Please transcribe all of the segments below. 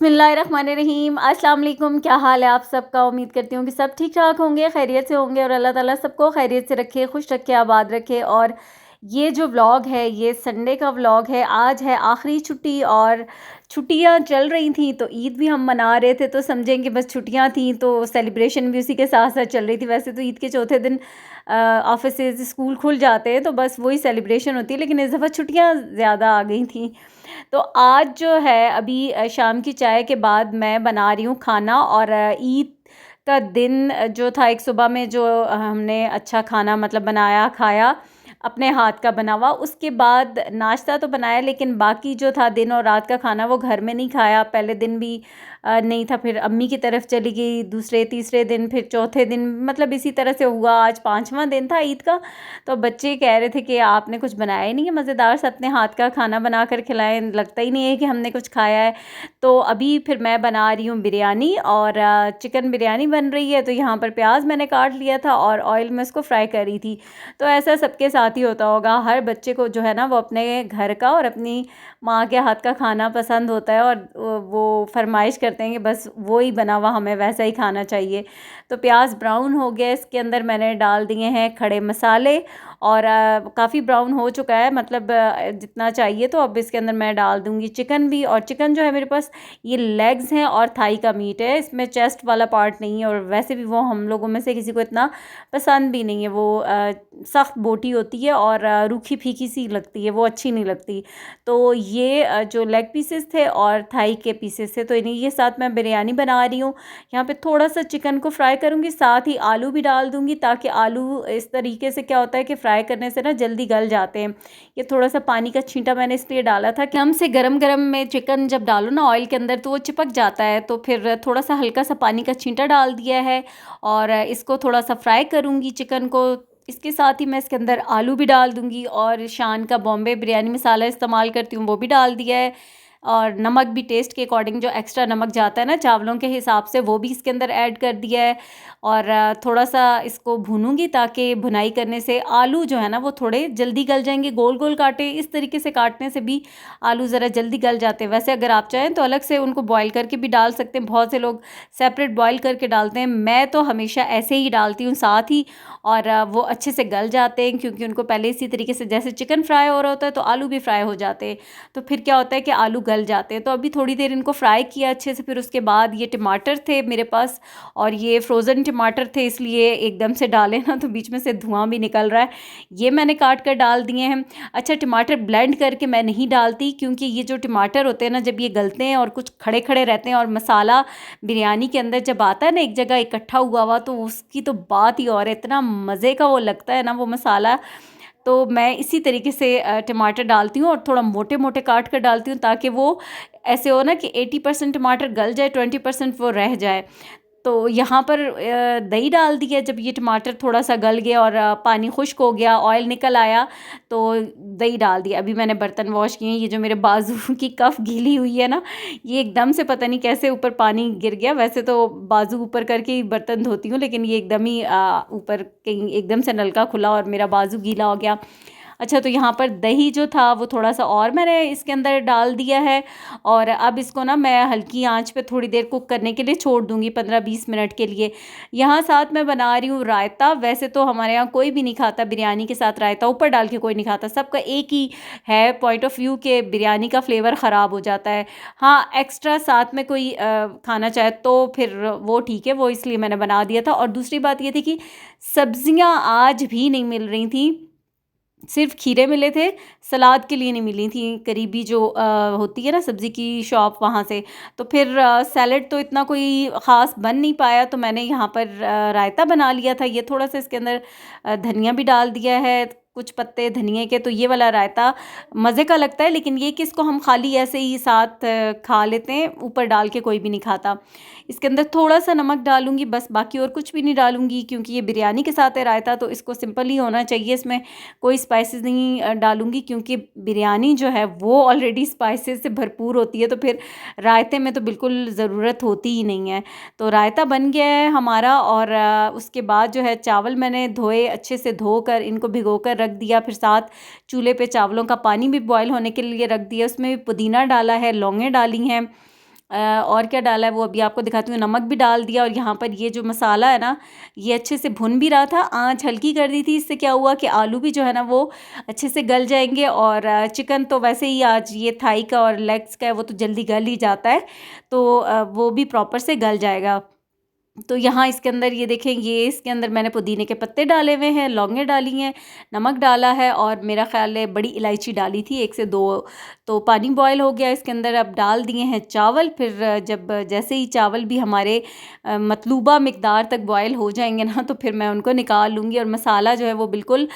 बिस्मिल्लाहिर्रहमानिर्रहीम। अस्सलाम वालेकुम। क्या हाल है आप सबका? उम्मीद करती हूँ कि सब ठीक ठाक होंगे, खैरियत से होंगे और अल्लाह ताला सबको खैरियत से रखे, खुश रखे, आबाद रखे। और ये जो व्लॉग है ये संडे का व्लॉग है। आज है आखिरी छुट्टी और छुट्टियाँ चल रही थी तो ईद भी हम मना रहे थे, तो समझें कि बस छुट्टियाँ थी तो सेलिब्रेशन भी उसी के साथ साथ चल रही थी। वैसे तो ईद के चौथे दिन ऑफिस स्कूल खुल जाते हैं तो बस वही सेलिब्रेशन होती है, लेकिन इस दफ़ा छुट्टियाँ ज़्यादा आ गई थी। तो आज जो है अभी शाम की चाय के बाद मैं बना रही हूँ खाना। और ईद का दिन जो था, एक सुबह में जो हमने अच्छा खाना मतलब बनाया खाया अपने हाथ का बना हुआ, उसके बाद नाश्ता तो बनाया, लेकिन बाकी जो था दिन और रात का खाना वो घर में नहीं खाया। पहले दिन भी नहीं था, फिर अम्मी की तरफ चली गई, दूसरे तीसरे दिन, फिर चौथे दिन, मतलब इसी तरह से हुआ। आज पाँचवा दिन था ईद का। तो बच्चे कह रहे थे कि आपने कुछ बनाया ही नहीं है मज़ेदार सा, अपने हाथ का खाना बना कर खिलाएं, लगता ही नहीं है कि हमने कुछ खाया है। तो अभी फिर मैं बना रही हूँ बिरयानी, और चिकन बिरयानी बन रही है। तो यहाँ पर प्याज मैंने काट लिया था और ऑयल में उसको फ्राई कर रही थी। तो ऐसा सबके साथ ही होता होगा, हर बच्चे को जो है ना वो अपने घर का और अपनी माँ के हाथ का खाना पसंद होता है, और वो फरमाइश करते हैं कि बस वो ही बना हुआ हमें वैसा ही खाना चाहिए। तो प्याज ब्राउन हो गया, इसके अंदर मैंने डाल दिए हैं खड़े मसाले, और काफ़ी ब्राउन हो चुका है, मतलब जितना चाहिए। तो अब इसके अंदर मैं डाल दूँगी चिकन भी। और चिकन जो है मेरे पास ये लेग्स हैं और थाई का मीट है, इसमें चेस्ट वाला पार्ट नहीं है, और वैसे भी वो हम लोगों में से किसी को इतना पसंद भी नहीं है। वो सख्त बोटी होती है और रूखी फीकी सी लगती है, वो अच्छी नहीं लगती। तो ये जो लेग पीसेस थे और थाई के पीसेस थे, तो इन्हीं के साथ मैं बिरयानी बना रही हूँ। यहाँ पे थोड़ा सा चिकन को फ्राई करूँगी, साथ ही आलू भी डाल दूँगी, ताकि आलू इस तरीके से क्या होता है कि फ्राई करने से ना जल्दी गल जाते हैं। ये थोड़ा सा पानी का छींटा मैंने इसलिए डाला था कि हमसे गरम गरम में चिकन जब डालो ना ऑयल के अंदर तो वो चिपक जाता है, तो फिर थोड़ा सा हल्का सा पानी का छींटा डाल दिया है। और इसको थोड़ा सा फ्राई करूँगी चिकन को। इसके साथ ही मैं इसके अंदर आलू भी डाल दूँगी, और शान का बॉम्बे बिरयानी मसाला इस्तेमाल करती हूँ वो भी डाल दिया है। और नमक भी टेस्ट के अकॉर्डिंग, जो एक्स्ट्रा नमक जाता है ना चावलों के हिसाब से, वो भी इसके अंदर ऐड कर दिया है। और थोड़ा सा इसको भूनूंगी, ताकि भुनाई करने से आलू जो है ना वो थोड़े जल्दी गल जाएंगे। गोल गोल काटे, इस तरीके से काटने से भी आलू ज़रा जल्दी गल जाते हैं। वैसे अगर आप चाहें तो अलग से उनको बॉईल करके भी डाल सकते हैं, बहुत से लोग सेपरेट बॉईल करके डालते हैं, मैं तो हमेशा ऐसे ही डालती हूँ साथ ही। और वो अच्छे से गल जाते हैं, क्योंकि उनको पहले इसी तरीके से जैसे चिकन फ्राई हो रहा होता है तो आलू भी फ्राई हो जाते हैं। तो फिर क्या होता है कि आलू गल जाते हैं। तो अभी थोड़ी देर इनको फ्राई किया अच्छे से, फिर उसके बाद ये टमाटर थे मेरे पास, और ये फ्रोज़न टमाटर थे, इसलिए एकदम से डाले ना तो बीच में से धुआं भी निकल रहा है। ये मैंने काट कर डाल दिए हैं। अच्छा, टमाटर ब्लेंड करके मैं नहीं डालती, क्योंकि ये जो टमाटर होते हैं ना जब ये गलते हैं और कुछ खड़े खड़े रहते हैं, और मसाला बिरयानी के अंदर जब आता है ना एक जगह इकट्ठा हुआ हुआ, तो उसकी तो बात ही और है, इतना मज़े का वो लगता है ना वो मसाला। तो मैं इसी तरीके से टमाटर डालती हूँ, और थोड़ा मोटे मोटे काट कर डालती हूँ, ताकि वो ऐसे हो ना कि 80% टमाटर गल जाए, 20% वो रह जाए। तो यहाँ पर दही डाल दिया जब ये टमाटर थोड़ा सा गल गया और पानी खुश्क हो गया, ऑयल निकल आया, तो दही डाल दिया। अभी मैंने बर्तन वॉश किए हैं, ये जो मेरे बाजू की कफ गीली हुई है ना, ये एकदम से पता नहीं कैसे ऊपर पानी गिर गया। वैसे तो बाजू ऊपर करके ही बर्तन धोती हूँ, लेकिन ये एकदम ही ऊपर कहीं एकदम से नलका खुला और मेरा बाजू गीला हो गया। अच्छा, तो यहाँ पर दही जो था वो थोड़ा सा और मैंने इसके अंदर डाल दिया है, और अब इसको ना मैं हल्की आंच पे थोड़ी देर कुक करने के लिए छोड़ दूँगी, 15-20 मिनट के लिए। यहाँ साथ मैं बना रही हूँ रायता। वैसे तो हमारे यहाँ कोई भी नहीं खाता बिरयानी के साथ रायता, ऊपर डाल के कोई नहीं खाता, सबका एक ही है पॉइंट ऑफ व्यू के बिरयानी का फ्लेवर ख़राब हो जाता है। हाँ, एक्स्ट्रा साथ में कोई खाना चाहे तो फिर वो ठीक है, वो इसलिए मैंने बना दिया था। और दूसरी बात ये थी कि सब्जियाँ आज भी नहीं मिल रही थी, सिर्फ खीरे मिले थे, सलाद के लिए नहीं मिली थी करीबी जो होती है ना सब्ज़ी की शॉप, वहाँ से। तो फिर सैलेड तो इतना कोई ख़ास बन नहीं पाया, तो मैंने यहाँ पर रायता बना लिया था। ये थोड़ा सा इसके अंदर धनिया भी डाल दिया है, कुछ पत्ते धनिए के, तो ये वाला रायता मज़े का लगता है। लेकिन ये कि इसको हम खाली ऐसे ही साथ खा लेते हैं, ऊपर डाल के कोई भी नहीं खाता। इसके अंदर थोड़ा सा नमक डालूंगी बस, बाकी और कुछ भी नहीं डालूंगी, क्योंकि ये बिरयानी के साथ है रायता, तो इसको सिंपल ही होना चाहिए। इसमें कोई स्पाइसेस नहीं डालूंगी, क्योंकि बिरयानी जो है वो ऑलरेडी स्पाइसेस से भरपूर होती है, तो फिर रायते में तो बिल्कुल ज़रूरत होती ही नहीं है। तो रायता बन गया है हमारा, और उसके बाद जो है चावल मैंने धोए, अच्छे से धोकर इनको भिगोकर रख दिया, फिर साथ चूल्हे पे चावलों का पानी भी बॉयल होने के लिए रख दिया, उसमें भी पुदीना डाला है, लौंगे डाली हैं, और क्या डाला है वो अभी आपको दिखाती हूँ। नमक भी डाल दिया और यहाँ पर ये जो मसाला है ना ये अच्छे से भुन भी रहा था। आँच हल्की कर दी थी, इससे क्या हुआ कि आलू भी जो है ना वो अच्छे से गल जाएंगे। और चिकन तो वैसे ही आज ये थाई का और लेग्स का है वो तो जल्दी गल ही जाता है, तो वो भी प्रॉपर से गल जाएगा। तो यहाँ इसके अंदर ये देखें, ये इसके अंदर मैंने पुदीने के पत्ते डाले हुए हैं, लौंगे डाली हैं, नमक डाला है और मेरा ख़्याल है बड़ी इलायची डाली थी 1 से 2। तो पानी बॉयल हो गया इसके अंदर, अब डाल दिए हैं चावल। फिर जब जैसे ही चावल भी हमारे मतलूबा मिकदार तक बॉयल हो जाएंगे ना तो फिर मैं उनको निकाल लूँगी। और मसाला जो है वो बिल्कुल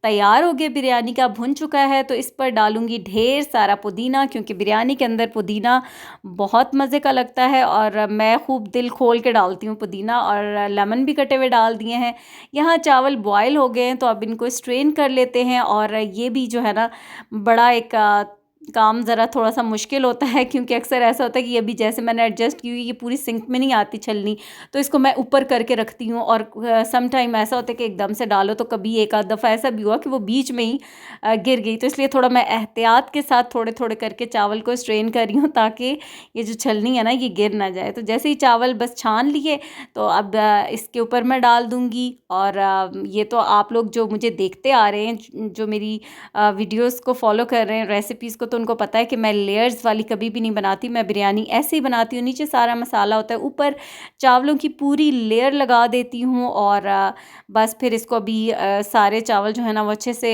तैयार हो गया, बिरयानी का भुन चुका है। तो इस पर डालूँगी ढेर सारा पुदीना, क्योंकि बिरयानी के अंदर पुदीना बहुत मज़े का लगता है और मैं खूब दिल खोल के डालती हूँ पुदीना। और लेमन भी कटे हुए डाल दिए हैं। यहाँ चावल बॉयल हो गए हैं तो अब इनको स्ट्रेन कर लेते हैं। और ये भी जो है ना बड़ा एक काम ज़रा थोड़ा सा मुश्किल होता है, क्योंकि अक्सर ऐसा होता है कि अभी जैसे मैंने एडजस्ट की हुई ये पूरी सिंक में नहीं आती छलनी, तो इसको मैं ऊपर करके रखती हूँ। और सम टाइम ऐसा होता है कि एकदम से डालो तो कभी एक आध दफ़ा ऐसा भी हुआ कि वो बीच में ही गिर गई। तो इसलिए थोड़ा मैं एहतियात के साथ थोड़े थोड़े करके चावल को स्ट्रेन कर रही हूँ ताकि ये जो छलनी है ना ये गिर ना जाए। तो जैसे ही चावल बस छान लिए तो अब इसके ऊपर मैं डाल दूँगी। और ये तो आप लोग जो मुझे देखते आ रहे हैं, जो मेरी वीडियोस को फॉलो कर रहे हैं, रेसिपीज़ को, तो उनको पता है कि मैं लेयर्स वाली कभी भी नहीं बनाती। मैं बिरयानी ऐसे ही बनाती हूँ, नीचे सारा मसाला होता है, ऊपर चावलों की पूरी लेयर लगा देती हूँ। और बस फिर इसको अभी सारे चावल जो है ना वो अच्छे से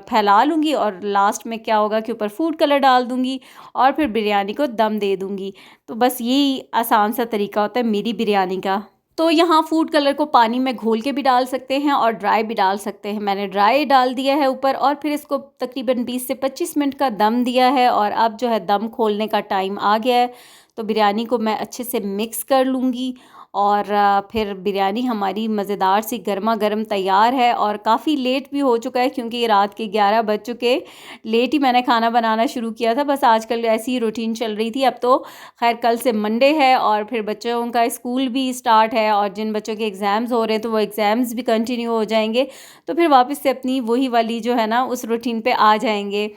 फैला लूँगी। और लास्ट में क्या होगा कि ऊपर फूड कलर डाल दूँगी और फिर बिरयानी को दम दे दूँगी। तो बस यही आसान सा तरीका होता है मेरी बिरयानी का। तो यहाँ फूड कलर को पानी में घोल के भी डाल सकते हैं और ड्राई भी डाल सकते हैं। मैंने ड्राई डाल दिया है ऊपर और फिर इसको तकरीबन 20 से 25 मिनट का दम दिया है। और अब जो है दम खोलने का टाइम आ गया है, तो बिरयानी को मैं अच्छे से मिक्स कर लूँगी। और फिर बिरयानी हमारी मज़ेदार सी गर्मा गर्म तैयार है। और काफ़ी लेट भी हो चुका है, क्योंकि ये रात के 11 बज चुके। लेट ही मैंने खाना बनाना शुरू किया था, बस आजकल ऐसी ही रूटीन चल रही थी। अब तो खैर कल से मंडे है और फिर बच्चों का स्कूल भी स्टार्ट है, और जिन बच्चों के एग्ज़ाम्स हो रहे हैं तो वो एग्ज़ाम्स भी कंटिन्यू हो जाएंगे, तो फिर वापस से अपनी वही वाली जो है ना उस रूटीन पे आ जाएंगे।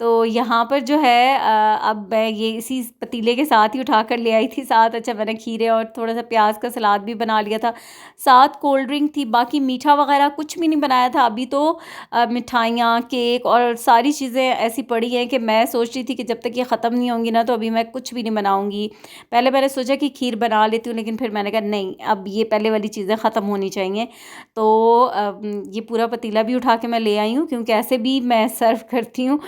तो यहाँ पर जो है अब मैं ये इसी पतीले के साथ ही उठा कर ले आई थी साथ। अच्छा, मैंने खीरे और थोड़ा सा प्याज का सलाद भी बना लिया था, साथ कोल्ड ड्रिंक थी। बाकी मीठा वगैरह कुछ भी नहीं बनाया था। अभी तो मिठाइयाँ, केक और सारी चीज़ें ऐसी पड़ी हैं कि मैं सोच रही थी कि जब तक ये ख़त्म नहीं होंगी ना तो अभी मैं कुछ भी नहीं बनाऊँगी। पहले मैंने सोचा कि खीर बना लेती हूँ, लेकिन फिर मैंने कहा नहीं, अब ये पहले वाली चीज़ें ख़त्म होनी चाहिए। तो ये पूरा पतीला भी उठा के मैं ले आई हूँ, क्योंकि ऐसे भी मैं सर्व करती हूँ।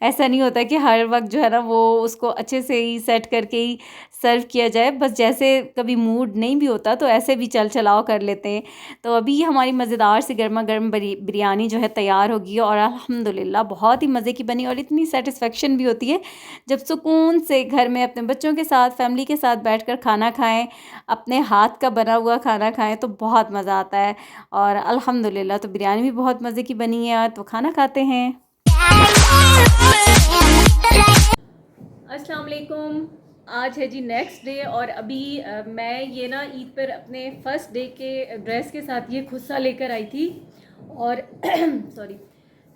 ऐसा नहीं होता कि हर वक्त जो है ना वो उसको अच्छे से ही सेट करके ही सर्व किया जाए, बस जैसे कभी मूड नहीं भी होता तो ऐसे भी चल चलाओ कर लेते हैं। तो अभी हमारी मज़ेदार सी गर्मा गर्म बिरयानी जो है तैयार होगी और अल्हम्दुलिल्लाह बहुत ही मज़े की बनी। और इतनी सेटिस्फेक्शन भी होती है जब सुकून से घर में अपने बच्चों के साथ, फैमिली के साथ बैठकर खाना खाएं, अपने हाथ का बना हुआ खाना खाएं, तो बहुत मज़ा आता है। और अल्हम्दुलिल्लाह तो बिरयानी भी बहुत मज़े की बनी है, तो खाना खाते हैं। अस्सलाम वालेकुम। आज है जी नेक्स्ट डे और अभी मैं ये ना ईद पर अपने फ़र्स्ट डे के ड्रेस के साथ ये खुस्सा लेकर आई थी। और सॉरी,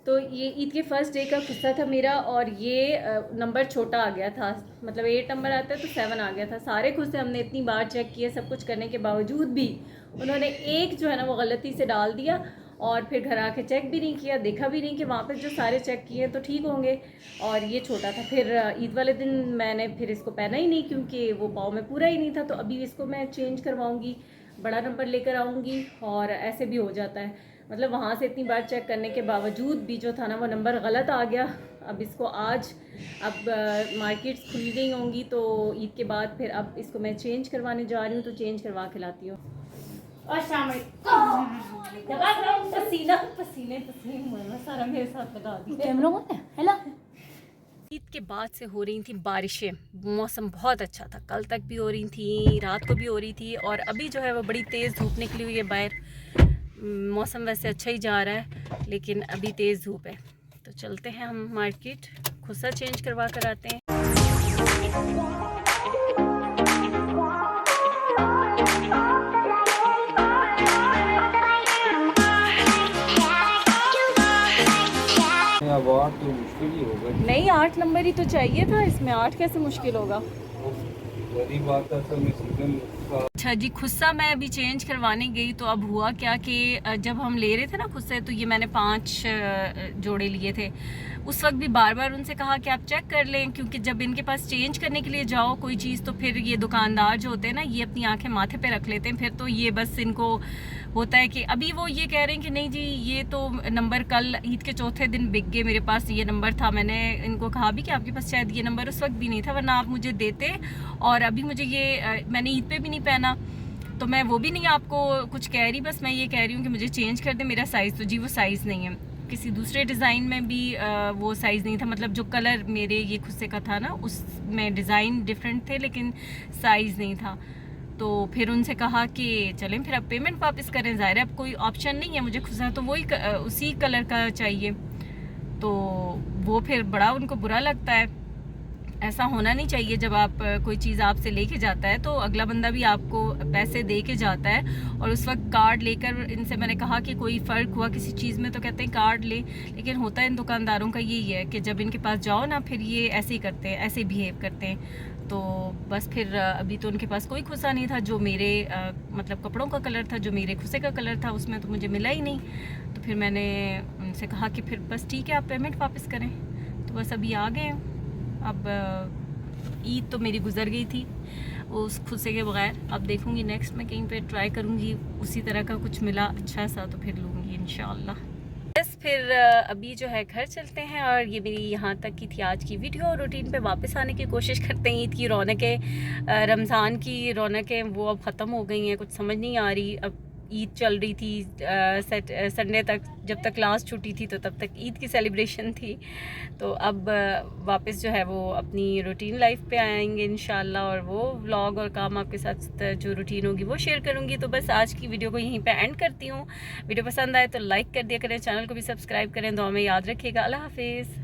तो ये ईद के फ़र्स्ट डे का खुस्सा था मेरा और ये नंबर छोटा आ गया था, मतलब 8 नंबर आता है तो 7 आ गया था। सारे खुस्से हमने इतनी बार चेक किए, सब कुछ करने के बावजूद भी उन्होंने एक जो है ना वो गलती से डाल दिया। और फिर घर आके चेक भी नहीं किया, देखा भी नहीं कि वहाँ पर जो सारे चेक किए तो ठीक होंगे, और ये छोटा था। फिर ईद वाले दिन मैंने फिर इसको पहना ही नहीं, क्योंकि वो पाँव में पूरा ही नहीं था। तो अभी इसको मैं चेंज करवाऊँगी, बड़ा नंबर लेकर आऊँगी। और ऐसे भी हो जाता है, मतलब वहाँ से इतनी बार चेक करने के बावजूद भी जो था ना वो नंबर गलत आ गया। अब इसको आज मार्केट्स खुल गई होंगी तो ईद के बाद फिर अब इसको मैं चेंज करवाने जा रही हूँ, तो चेंज करवा के लाती हूँ। और पसीना पसीने पसीने सारा मेरे साथ लगा दिया। ईद के बाद से हो रही थी बारिशें, मौसम बहुत अच्छा था, कल तक भी हो रही थी, रात को भी हो रही थी, और अभी जो है वो बड़ी तेज़ धूप निकली हुई है बाहर। मौसम वैसे अच्छा ही जा रहा है, लेकिन अभी तेज़ धूप है। तो चलते हैं हम मार्केट, खुस्सा चेंज करवा कर आते हैं। अब 8 तो मुश्किल ही होगा। नहीं, 8 नंबर ही तो चाहिए था इसमें, 8 कैसे मुश्किल होगा? वही बात है, असल में सीजन का। अच्छा जी, खुस्सा मैं अभी चेंज करवाने गई तो अब हुआ क्या कि जब हम ले रहे थे ना खुस्से, तो ये मैंने 5 जोड़े लिए थे। उस वक्त भी बार बार उनसे कहा कि आप चेक कर लें, क्योंकि जब इनके पास चेंज करने के लिए जाओ कोई चीज़ तो फिर ये दुकानदार जो होते हैं ना, ये अपनी आंखें माथे पे रख लेते हैं। फिर तो ये बस इनको होता है कि अभी वो ये कह रहे हैं कि नहीं जी ये तो नंबर कल ईद के चौथे दिन बिक गए, मेरे पास ये नंबर था। मैंने इनको कहा भी कि आपके पास शायद ये नंबर उस वक्त भी नहीं था, वरना आप मुझे देते। और अभी मुझे ये मैंने ईद पे भी नहीं पहना, तो मैं वो भी नहीं आपको कुछ कह रही, बस मैं ये कह रही हूँ कि मुझे चेंज कर दे मेरा साइज़। तो जी वो साइज़ नहीं है, किसी दूसरे डिज़ाइन में भी वो साइज़ नहीं था, मतलब जो कलर मेरे ये खुस्से का था ना उसमें डिज़ाइन डिफरेंट थे लेकिन साइज़ नहीं था। तो फिर उनसे कहा कि चलें फिर अब पेमेंट वापस करें, ज़ाहिर है अब कोई ऑप्शन नहीं है, मुझे खुस्सा तो वही उसी कलर का चाहिए। तो वो फिर बड़ा उनको बुरा लगता है, ऐसा होना नहीं चाहिए। जब आप कोई चीज़ आपसे लेके जाता है तो अगला बंदा भी आपको पैसे दे के जाता है, और उस वक्त कार्ड लेकर इनसे मैंने कहा कि कोई फ़र्क हुआ किसी चीज़ में तो कहते हैं कार्ड ले, लेकिन होता है इन दुकानदारों का यही है कि जब इनके पास जाओ ना फिर ये ऐसे ही करते हैं, ऐसे बिहेव करते हैं। तो बस फिर अभी तो उनके पास कोई खुस्सा नहीं था जो मेरे मतलब कपड़ों का कलर था, जो मेरे खुस्से का कलर था उसमें तो मुझे मिला ही नहीं। तो फिर मैंने उनसे कहा कि फिर बस ठीक है आप पेमेंट वापस करें। तो बस अभी आ गए। अब ईद तो मेरी गुजर गई थी उस खुस्से के बगैर, अब देखूंगी नेक्स्ट मैं कहीं पे ट्राई करूंगी उसी तरह का कुछ मिला अच्छा सा तो फिर लूँगी इंशाल्लाह। बस फिर अभी जो है घर चलते हैं, और ये मेरी यहाँ तक की थी आज की वीडियो। रूटीन पे वापस आने की कोशिश करते हैं। ईद की रौनकें, रमज़ान की रौनकें वो अब ख़त्म हो गई हैं, कुछ समझ नहीं आ रही। अब ईद चल रही थी संडे तक, जब तक क्लास छुट्टी थी तो तब तक ईद की सेलिब्रेशन थी। तो अब वापस जो है वो अपनी रूटीन लाइफ पे आएंगे इंशाल्लाह, और वो व्लॉग और काम आपके साथ जो रूटीन होगी वो शेयर करूँगी। तो बस आज की वीडियो को यहीं पे एंड करती हूँ। वीडियो पसंद आए तो लाइक कर दिया करें, चैनल को भी सब्सक्राइब करें, दुआ में याद रखिएगा। अल्लाह हाफिज़।